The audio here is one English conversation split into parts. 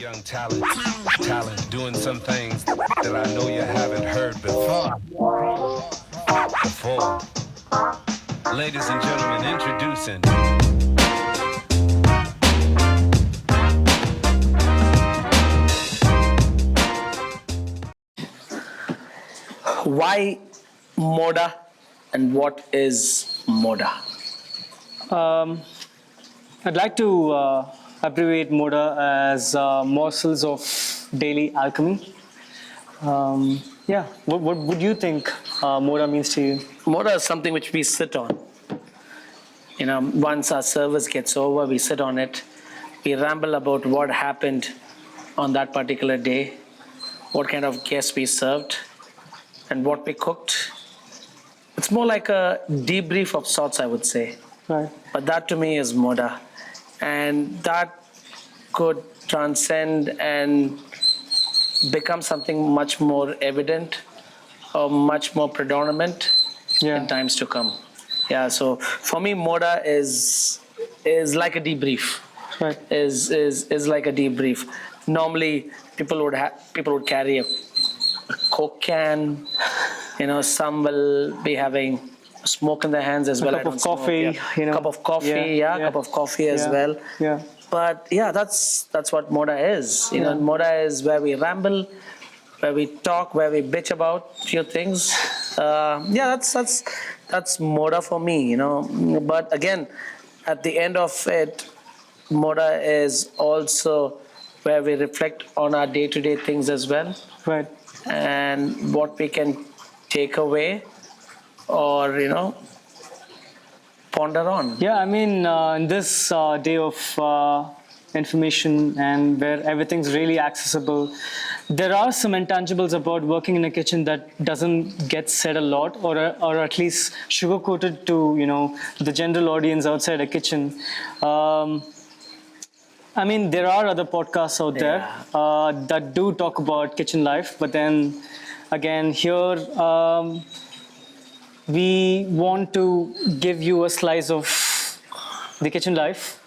young talent doing some things that I know you haven't heard before. Ladies and gentlemen, introducing. Why Moda and what is Moda? I'd like to abbreviate Moda as morsels of daily alchemy. What would you think Moda means to you? Moda is something which we sit on. Once our service gets over, we sit on it. We ramble about what happened on that particular day, what kind of guests we served, and what we cooked. It's more like a debrief of sorts, I would say. Right. But that to me is Moda. And that could transcend and become something much more evident or much more predominant in times to come. Yeah, so for me, Moda is like a debrief. Right. Is like a debrief. Normally, people would carry a Coke can. Some will be having smoke in their hands as well. A cup of coffee. Cup of coffee. Cup of coffee as well. Yeah. But that's what Moda is. Moda is where we ramble, where we talk, where we bitch about few things. That's Moda for me. But again, at the end of it, Moda is also where we reflect on our day-to-day things as well. Right. And what we can take away or, ponder on. Yeah, I mean, in this day of information and where everything's really accessible, there are some intangibles about working in a kitchen that doesn't get said a lot, or at least sugar-coated to, the general audience outside a kitchen. I mean, there are other podcasts out there that do talk about kitchen life, but then again, here we want to give you a slice of the kitchen life.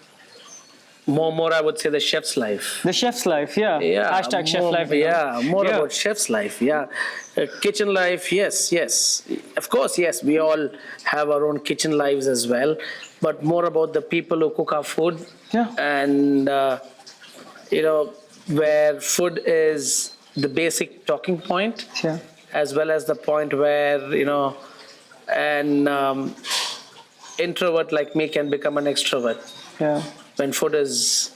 More, I would say the chef's life. The chef's life, yeah. Hashtag chef life. More about chef's life, kitchen life, yes. Of course, yes, we all have our own kitchen lives as well, but more about the people who cook our food. Yeah. And, where food is the basic talking point, as well as the point where, an introvert like me can become an extrovert. Yeah. When food is,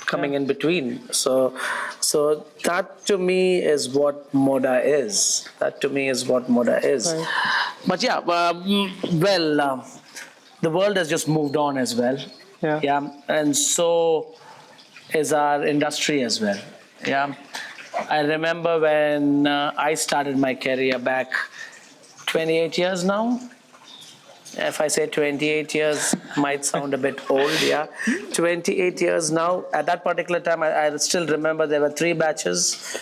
coming in between. So that to me is what Moda is. Right. But the world has just moved on as well. Yeah. And so is our industry as well. Yeah. I remember when I started my career back 28 years now. If I say 28 years, might sound a bit old, 28 years now. At that particular time, I still remember there were 3 batches,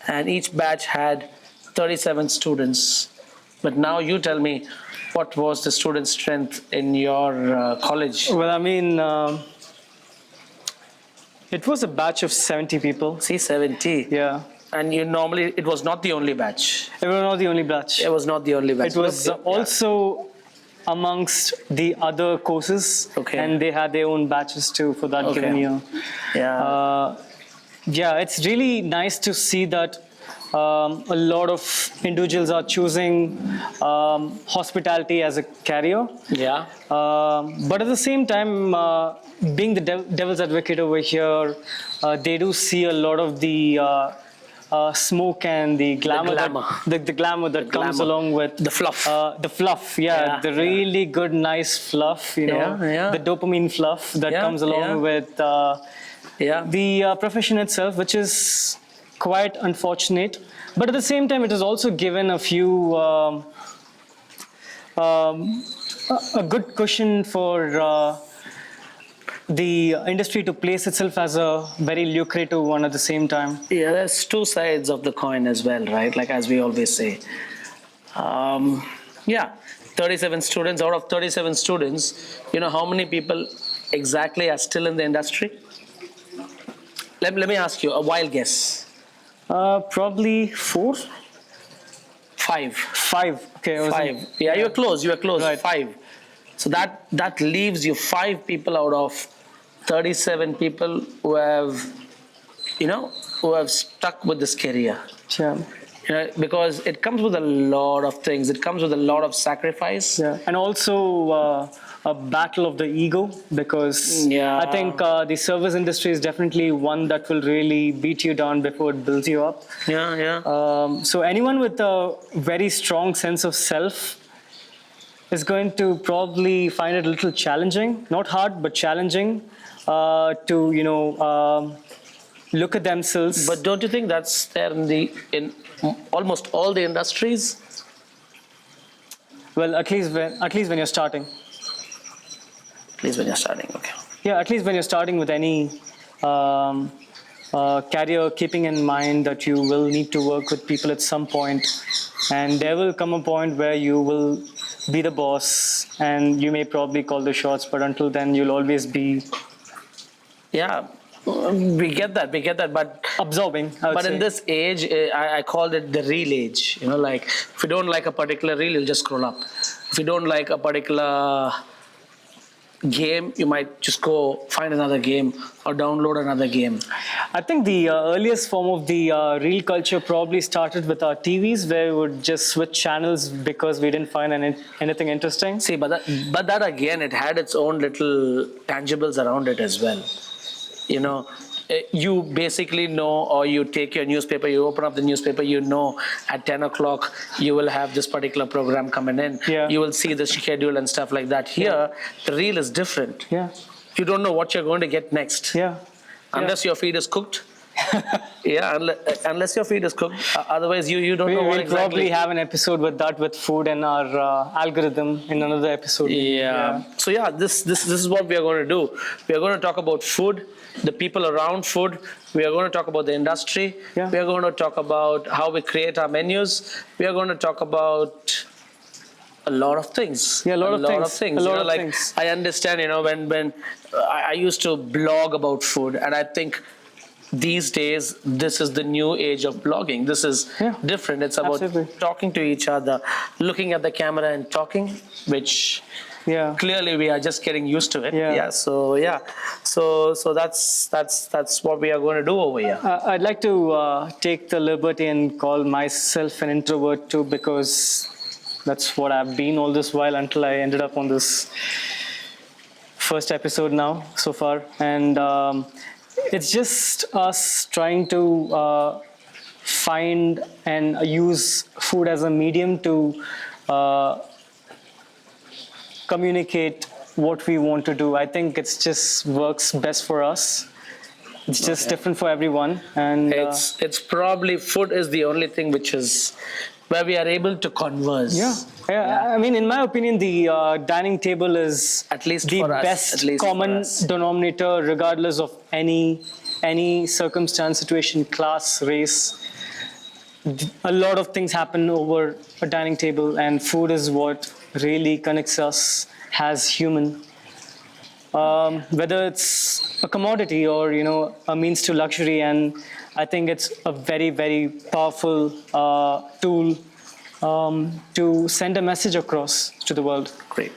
and each batch had 37 students. But now you tell me, what was the student strength in your college? Well, I mean, it was a batch of 70 people. See, 70. Yeah. And it was not the only batch. It was not the only batch. It was not the only batch. It was also amongst the other courses, and they had their own batches too for that given year. It's really nice to see that a lot of individuals are choosing hospitality as a career. Yeah. But at the same time, being the devil's advocate over here, they do see a lot of the smoke and the glamour that comes along with the fluff. The really good, nice fluff. The dopamine fluff that comes along with the profession itself, which is quite unfortunate. But at the same time, it has also given a few a good cushion for the industry to place itself as a very lucrative one at the same time. Yeah, there's 2 sides of the coin as well, right? Like as we always say. 37 students. Out of 37 students, how many people exactly are still in the industry? let me ask you a wild guess. Probably 4, Five. 5. Okay, I was- Five. Yeah, you were close. You were close. Right. 5. So that leaves you 5 people out of 37 people who have, who have stuck with this career. Yeah. Because it comes with a lot of things. It comes with a lot of sacrifice. Yeah, and also a battle of the ego, because Yeah. I think the service industry is definitely one that will really beat you down before it builds you up. Yeah. So anyone with a very strong sense of self is going to probably find it a little challenging, not hard, but challenging to look at themselves. But don't you think that's there in almost all the industries? Well, at least when you're starting. At least when you're starting, okay. Yeah, at least when you're starting with any career, keeping in mind that you will need to work with people at some point, and there will come a point where you will be the boss, and you may probably call the shots, but until then, you'll always be. Yeah, we get that, but Absorbing. But in this age, I called it the reel age. Like if you don't like a particular reel, you'll just scroll up. If you don't like a particular game, you might just go find another game or download another game. I think the earliest form of the reel culture probably started with our TVs, where we would just switch channels because we didn't find anything interesting. See, but that again, it had its own little tangibles around it as well. You basically know, or you take your newspaper, you open up the newspaper, at 10 o'clock you will have this particular program coming in. Yeah. You will see the schedule and stuff like that. Here, the reel is different. Yeah. You don't know what you're going to get next. Yeah. Unless your feed is cooked. Yeah, unless your feed is cooked. Otherwise, you don't know what We'll exactly. probably have an episode with food and our algorithm in another episode. Yeah. So yeah, this is what we are going to do. We are going to talk about food, the people around food. We are going to talk about the industry. Yeah. We are going to talk about how we create our menus. We are going to talk about a lot of things. Yeah, a lot of things. A lot of like things. I understand, when I used to blog about food, and I think these days this is the new age of blogging. This is different. It's about Absolutely. talking to each other, looking at the camera and talking, which clearly we are just getting used to it. So that's what we are going to do over here. I'd like to take the liberty and call myself an introvert too, because that's what I've been all this while until I ended up on this first episode now so far. And it's just us trying to find and use food as a medium to communicate what we want to do. I think it just works best for us. It's just different for everyone. And it's probably food is the only thing which is where we are able to converse. I mean, in my opinion, the dining table is at least the for us, best at least common for us. denominator, regardless of any circumstance, situation, class, race. A lot of things happen over a dining table, and food is what really connects us as human. Whether it's a commodity or a means to luxury, and I think it's a very, very powerful tool to send a message across to the world. Great.